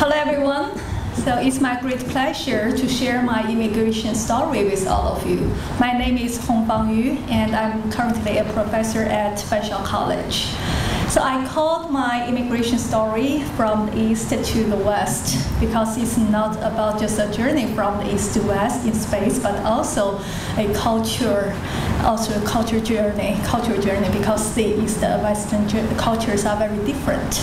Hello everyone. So it's my great pleasure to share my immigration story with all of you. My name is Hongfang and I'm currently a professor at Special College. So I called my immigration story from the east to the west because it's not about just a journey from the east to west in space, but also a culture journey because the east and western cultures are very different.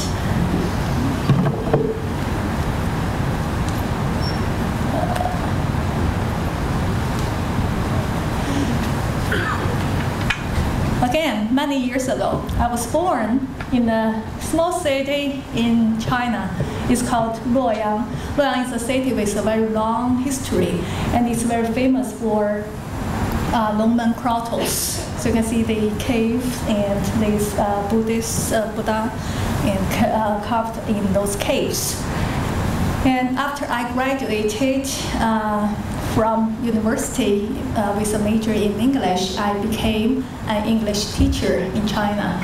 Again, many years ago, I was born in a small city in China. It's called Luoyang. Luoyang is a city with a very long history, and it's very famous for Longmen grottos. So you can see the cave and this Buddhist Buddha and carved in those caves. And after I graduated from university with a major in English, I became an English teacher in China.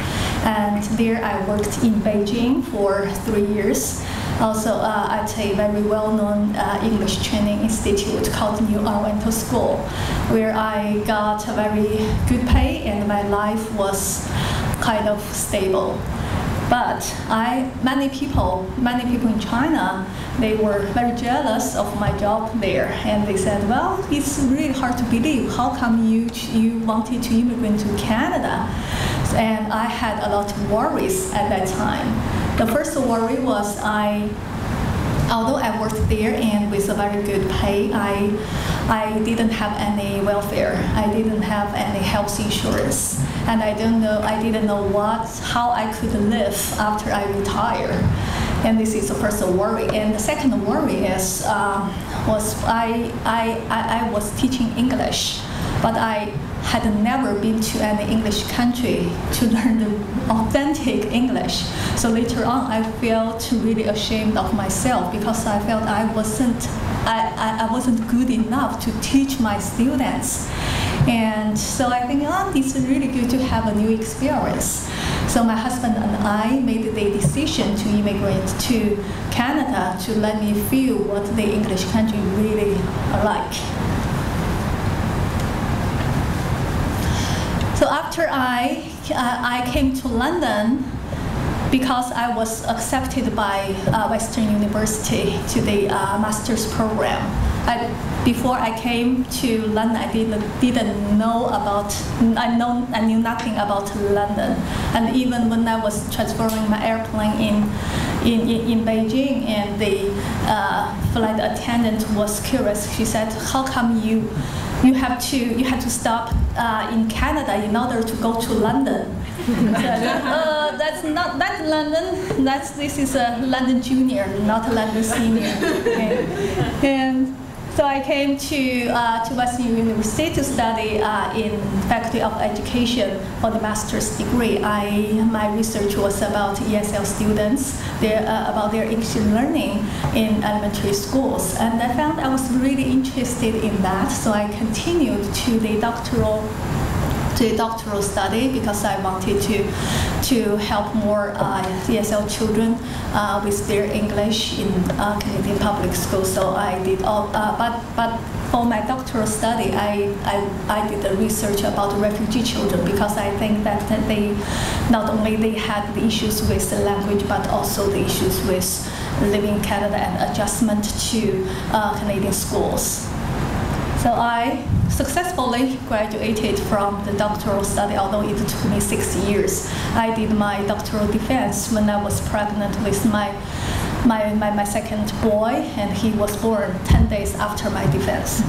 And there I worked in Beijing for 3 years, also at a very well-known English training institute called New Oriental School, where I got a very good pay and my life was kind of stable. But many people in China, they were very jealous of my job there, and they said, well, it's really hard to believe. How come you wanted to immigrate to Canada? And I had a lot of worries at that time. The first worry was although I worked there and with a very good pay, I didn't have any welfare. I didn't have any health insurance, and I didn't know how I could live after I retire. And this is the first worry. And the second worry is I was teaching English, but I had never been to any English country to learn the authentic English. So later on, I felt really ashamed of myself because I felt I wasn't good enough to teach my students. And so I think, it's really good to have a new experience. So my husband and I made the decision to immigrate to Canada to let me feel what the English country really are like. So after I came to London, because I was accepted by Western University to the master's program. Before I came to London, I didn't know I knew nothing about London. And even when I was transferring my airplane in Beijing, and the flight attendant was curious. She said, "How come you had to stop in Canada in order to go to London?" That's not that London. This is a London Junior, not a London Senior. Okay. And so I came to Western University to study in Faculty of Education for the master's degree. My research was about ESL students, about their English learning in elementary schools, and I found I was really interested in that. So I continued to the doctoral study because I wanted to help more ESL children with their English in Canadian public schools. So I did all, but for my doctoral study, I did the research about refugee children because I think that they not only they had the issues with the language, but also the issues with living in Canada and adjustment to Canadian schools. So I successfully graduated from the doctoral study, although it took me 6 years. I did my doctoral defense when I was pregnant with my second boy, and he was born 10 days after my defense.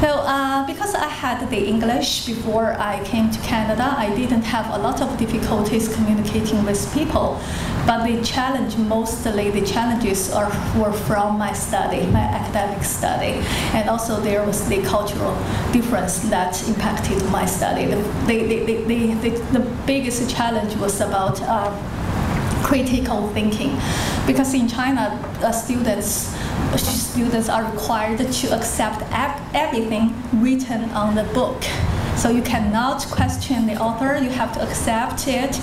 So because I had the English before I came to Canada, I didn't have a lot of difficulties communicating with people. But the challenges were from my study, my academic study. And also there was the cultural difference that impacted my study. The biggest challenge was about critical thinking, because in China, students are required to accept everything written on the book. So you cannot question the author. You have to accept it.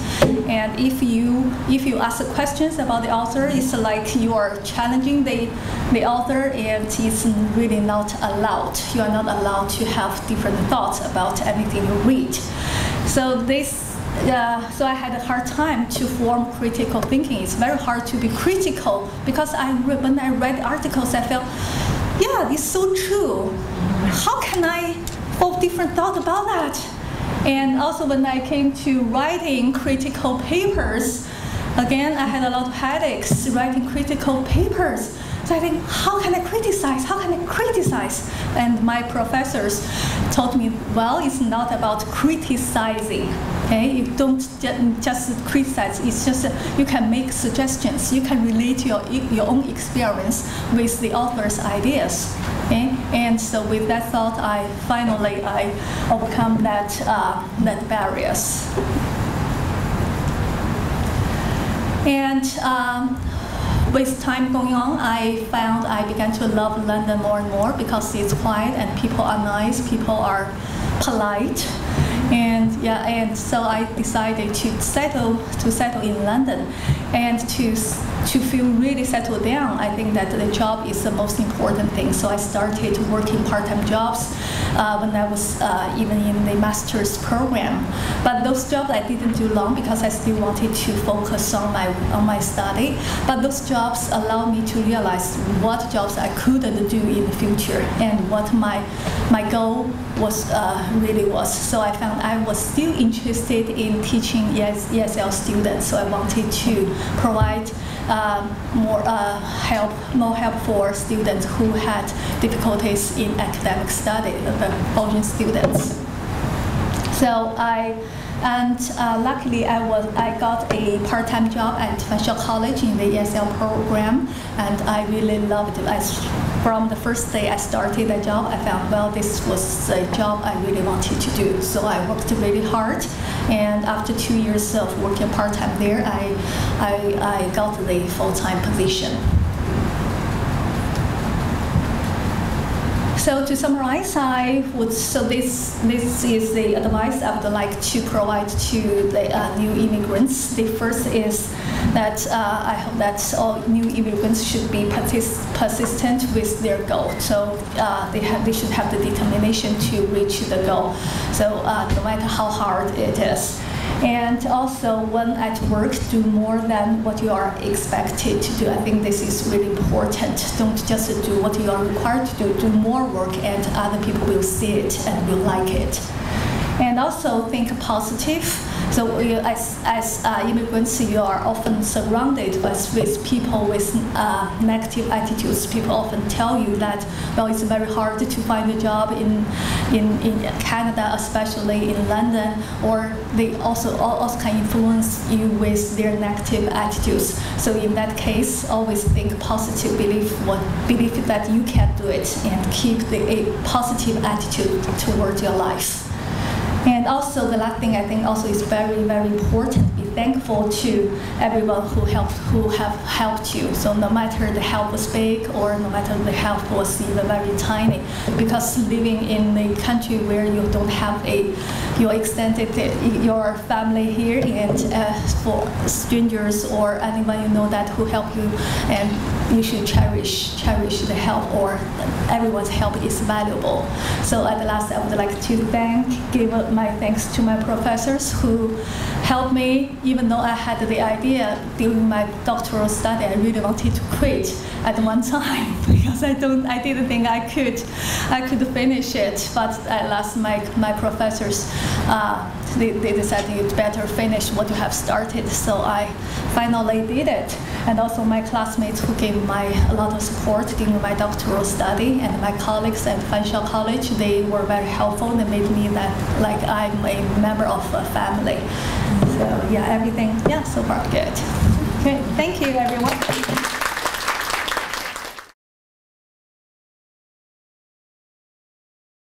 And if you ask questions about the author, it's like you are challenging the author, and it's really not allowed. You are not allowed to have different thoughts about anything you read. So so I had a hard time to form critical thinking. It's very hard to be critical because when I read articles, I felt, yeah, it's so true. How can I form different thought about that? And also when I came to writing critical papers, again, I had a lot of headaches writing critical papers. So I think, how can I criticize? How can I criticize? And my professors told me, well, it's not about criticizing. Okay, you don't just criticize. It's just you can make suggestions. You can relate your own experience with the author's ideas. Okay, and so with that thought, I finally overcome that barriers. And with time going on, I found I began to love London more and more because it's quiet and people are nice, people are polite, and so I decided to settle in London, and to feel really settled down. I think that the job is the most important thing. So I started working part-time jobs when I was even in the master's program. But those jobs I didn't do long because I still wanted to focus on my study. But those jobs allowed me to realize what jobs I couldn't do in the future and what my goal really was. So I found I was still interested in teaching ESL students. So I wanted to provide more help for students who had difficulties in academic study, the Belgian students. So luckily I got a part-time job at Financial College in the ESL program, and I really loved it. From the first day I started the job, I found, well, this was a job I really wanted to do. So I worked really hard, and after 2 years of working part-time there, I got the full-time position. So to summarize, this is the advice I would like to provide to the new immigrants. The first is that I hope that all new immigrants should be persistent with their goal. So they should have the determination to reach the goal. So no matter how hard it is. And also, when at work, do more than what you are expected to do. I think this is really important. Don't just do what you are required to do. Do more work, and other people will see it and will like it. And also think positive. So as immigrants, you are often surrounded with people with negative attitudes. People often tell you that, well, it's very hard to find a job in Canada, especially in London, or they also can influence you with their negative attitudes. So in that case, always think positive, believe that you can do it, and keep a positive attitude toward your life. And also, the last thing I think also is very, very important. Be thankful to everyone who have helped you. So no matter the help was big or no matter the help was even very tiny, because living in a country where you don't have your family here, and for strangers or anyone you know that who help you, and you should cherish the help, or everyone's help is valuable. So at the last, I would like to give my thanks to my professors who helped me, even though I had the idea during my doctoral study. I really wanted to quit at one time because I didn't think I could finish it. But at last, my professors they decided it's better finish what you have started. So I finally did it. And also my classmates who gave a lot of support during my doctoral study, and my colleagues at Financial College, they were very helpful. They made me that like I'm a member of a family. So yeah, everything, so far good. Okay, thank you everyone.